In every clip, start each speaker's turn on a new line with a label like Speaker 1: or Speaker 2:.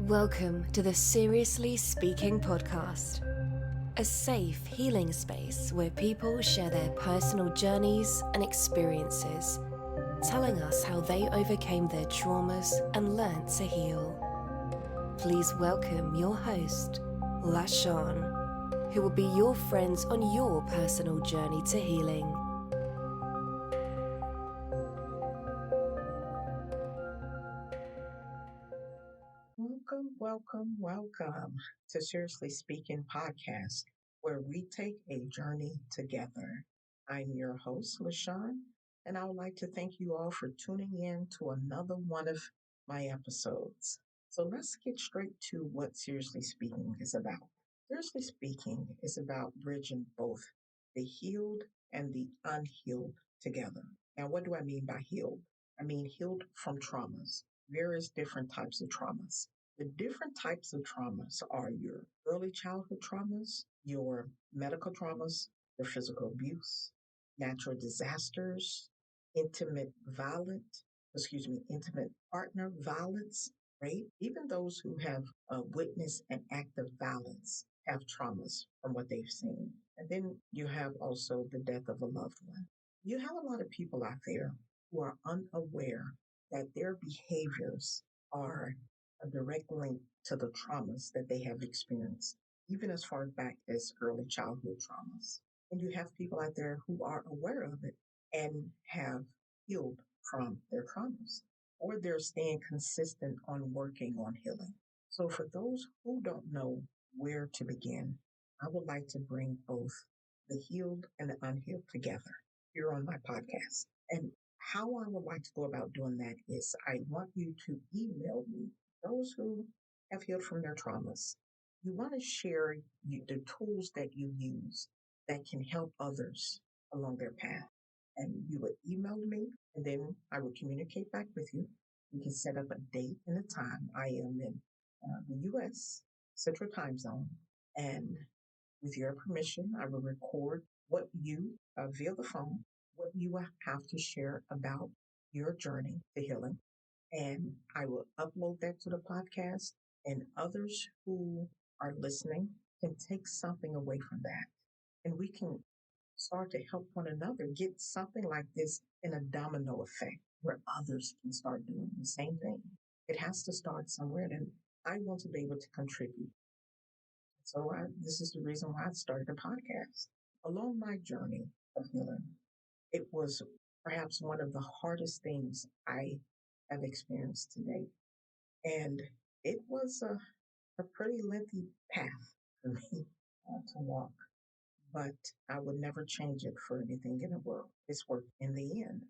Speaker 1: Welcome to the Seriously Speaking podcast, a safe healing space where people share their personal journeys and experiences, telling us how they overcame their traumas and learned to heal. Please welcome your host, LaShawn, who will be your friends on your personal journey to healing.
Speaker 2: Welcome to Seriously Speaking podcast, where we take a journey together. I'm your host, LaShawn, and I would like to thank you all for tuning in to another one of my episodes. So let's get straight to what Seriously Speaking is about. Seriously Speaking is about bridging both the healed and the unhealed together. Now, what do I mean by healed? I mean healed from traumas, various different types of traumas. The different types of traumas are your early childhood traumas, your medical traumas, your physical abuse, natural disasters, intimate partner violence, rape. Even those who have witnessed an act of violence have traumas from what they've seen. And then you have also the death of a loved one. You have a lot of people out there who are unaware that their behaviors are a direct link to the traumas that they have experienced, even as far back as early childhood traumas. And you have people out there who are aware of it and have healed from their traumas, or they're staying consistent on working on healing. So, for those who don't know where to begin, I would like to bring both the healed and the unhealed together here on my podcast. And how I would like to go about doing that is I want you to email me those who have healed from their traumas. You want to share the tools that you use that can help others along their path. And you would email me, and then I would communicate back with you. We can set up a date and a time. I am in the U.S. Central Time Zone, and with your permission, I will record what you, via the phone, what you have to share about your journey to healing, and I will upload that to the podcast, and others who are listening can take something away from that. And we can start to help one another get something like this in a domino effect where others can start doing the same thing. It has to start somewhere, and I want to be able to contribute. So this is the reason why I started a podcast. Along my journey of healing, it was perhaps one of the hardest things I have experienced today. And it was a pretty lengthy path for me to walk, but I would never change it for anything in the world. It's worth in the end.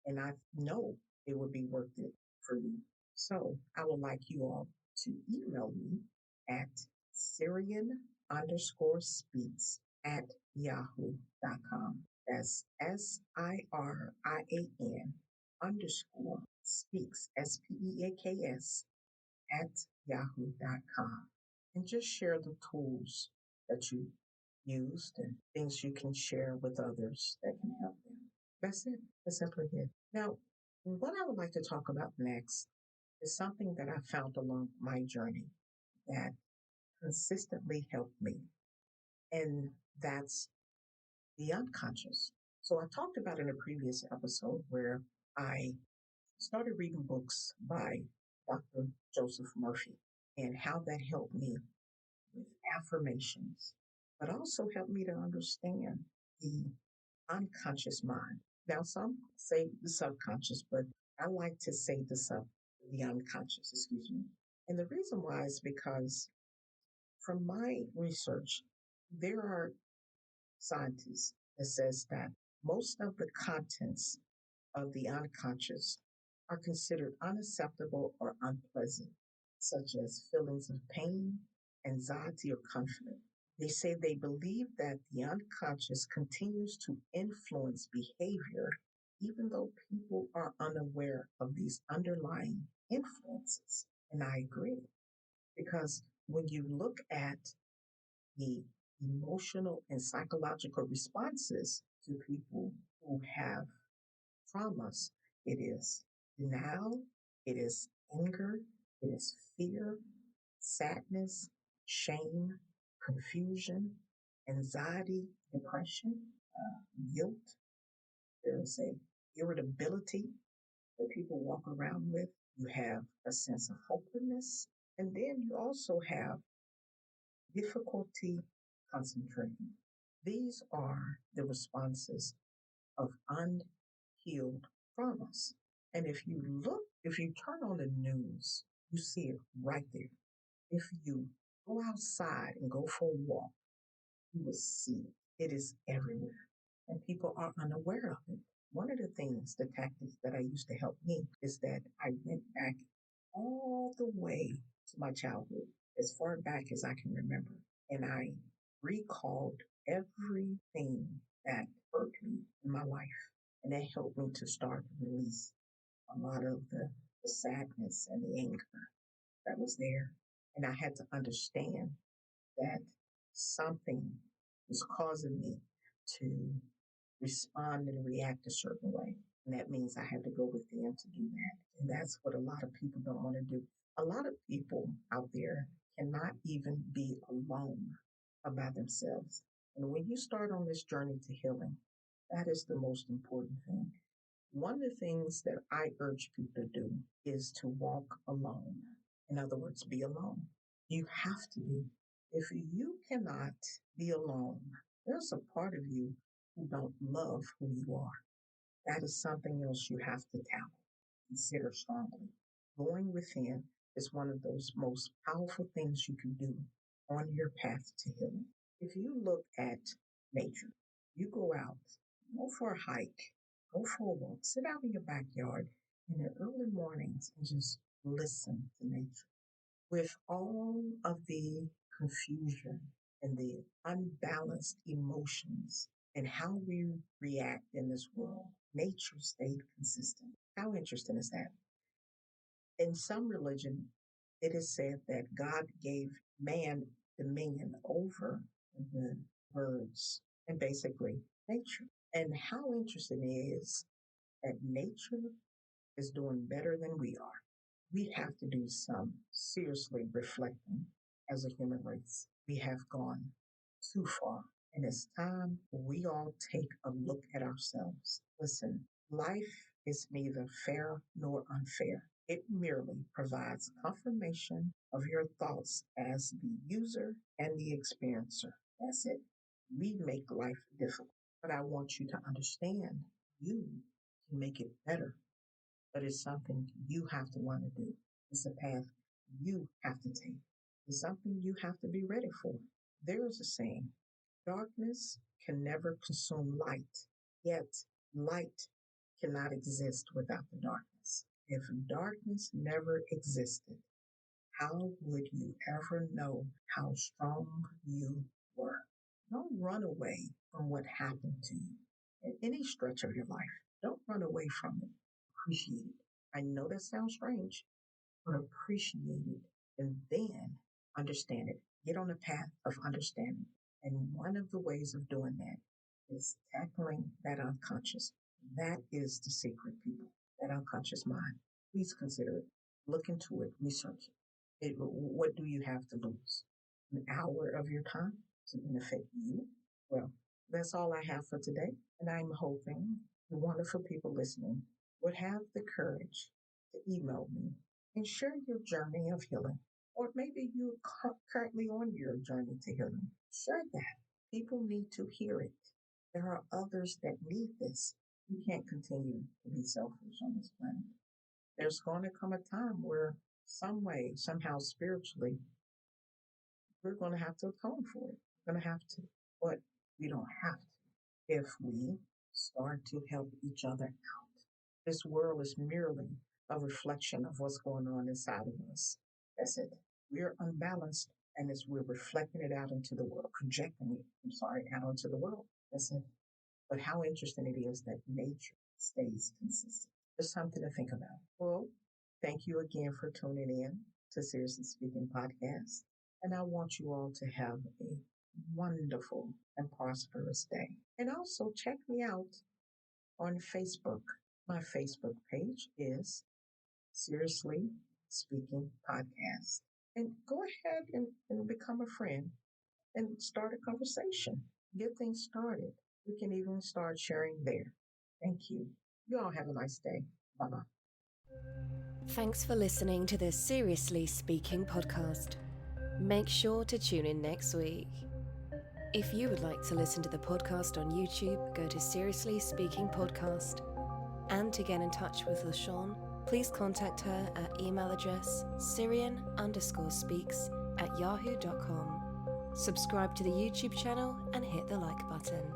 Speaker 2: And I know it would be worth it for you. So I would like you all to email me at Sirian_speaks@yahoo.com. That's SIRIAN_speaks, SPEAKS, at yahoo.com. And just share the tools that you used and things you can share with others that can help them. That's it. That's simply it. Now, what I would like to talk about next is something that I found along my journey that consistently helped me, and that's the unconscious. So I talked about in a previous episode where I started reading books by Dr. Joseph Murphy and how that helped me with affirmations, but also helped me to understand the unconscious mind. Now, some say the subconscious, but I like to say the unconscious, excuse me. And the reason why is because from my research, there are scientists that says that most of the contents of the unconscious are considered unacceptable or unpleasant, such as feelings of pain, anxiety, or conflict. They say they believe that the unconscious continues to influence behavior even though people are unaware of these underlying influences. And I agree because when you look at the emotional and psychological responses to people who have traumas, it is denial, it is anger, it is fear, sadness, shame, confusion, anxiety, depression, guilt. There's a irritability that people walk around with. You have a sense of hopelessness. And then you also have difficulty concentrating. These are the responses of unhealed traumas. And if you turn on the news, you see it right there. If you go outside and go for a walk, you will see it. It is everywhere. And people are unaware of it. One of the things, the tactics that I used to help me is that I went back all the way to my childhood, as far back as I can remember. And I recalled everything that hurt me in my life. And that helped me to start to release a lot of the sadness and the anger that was there. And I had to understand that something was causing me to respond and react a certain way. And that means I had to go within to do that. And that's what a lot of people don't want to do. A lot of people out there cannot even be alone about themselves. And when you start on this journey to healing, that is the most important thing. One of the things that I urge people to do is to walk alone. In other words, be alone. You have to be. If you cannot be alone, there's a part of you who don't love who you are. That is something else you have to tackle, consider strongly. Going within is one of those most powerful things you can do on your path to healing. If you look at nature, you go out, go for a hike, go for a walk, sit out in your backyard in the early mornings and just listen to nature. With all of the confusion and the unbalanced emotions and how we react in this world, nature stayed consistent. How interesting is that? In some religion, it is said that God gave man dominion over the birds and basically nature. And how interesting it is that nature is doing better than we are. We have to do some seriously reflecting as a human race. We have gone too far. And it's time we all take a look at ourselves. Listen, life is neither fair nor unfair. It merely provides confirmation of your thoughts as the user and the experiencer. That's it. We make life difficult. But I want you to understand you can make it better, but it's something you have to want to do. It's a path you have to take. It's something you have to be ready for. There is a saying, darkness can never consume light, yet light cannot exist without the darkness. If darkness never existed, how would you ever know how strong you were? Don't run away from what happened to you in any stretch of your life. Don't run away from it. Appreciate it. I know that sounds strange, but appreciate it and then understand it. Get on a path of understanding. And one of the ways of doing that is tackling that unconscious. That is the secret, people, that unconscious mind. Please consider it. Look into it. Research it. What do you have to lose? An hour of your time to benefit you? Well, that's all I have for today. And I'm hoping the wonderful people listening would have the courage to email me and share your journey of healing. Or maybe you're currently on your journey to healing. Share that. People need to hear it. There are others that need this. We can't continue to be selfish on this planet. There's going to come a time where some way, somehow spiritually, we're going to have to atone for it. We're going to have to, but we don't have to if we start to help each other out. This world is merely a reflection of what's going on inside of us. That's it. We're unbalanced, and as we're reflecting it out into the world, projecting it, out into the world. That's it. But how interesting it is that nature stays consistent. Just something to think about. Well, thank you again for tuning in to Seriously Speaking Podcast. And I want you all to have a wonderful and prosperous day. And also check me out on Facebook. My Facebook page is Seriously Speaking Podcast. And go ahead and become a friend and start a conversation. Get things started. We can even start sharing there. Thank you. You all have a nice day. Bye bye.
Speaker 1: Thanks for listening to the Seriously Speaking podcast. Make sure to tune in next week. If you would like to listen to the podcast on YouTube, go to Seriously Speaking Podcast. And to get in touch with LaShawn, please contact her at email address Syrian_speaks@yahoo.com. Subscribe to the YouTube channel and hit the like button.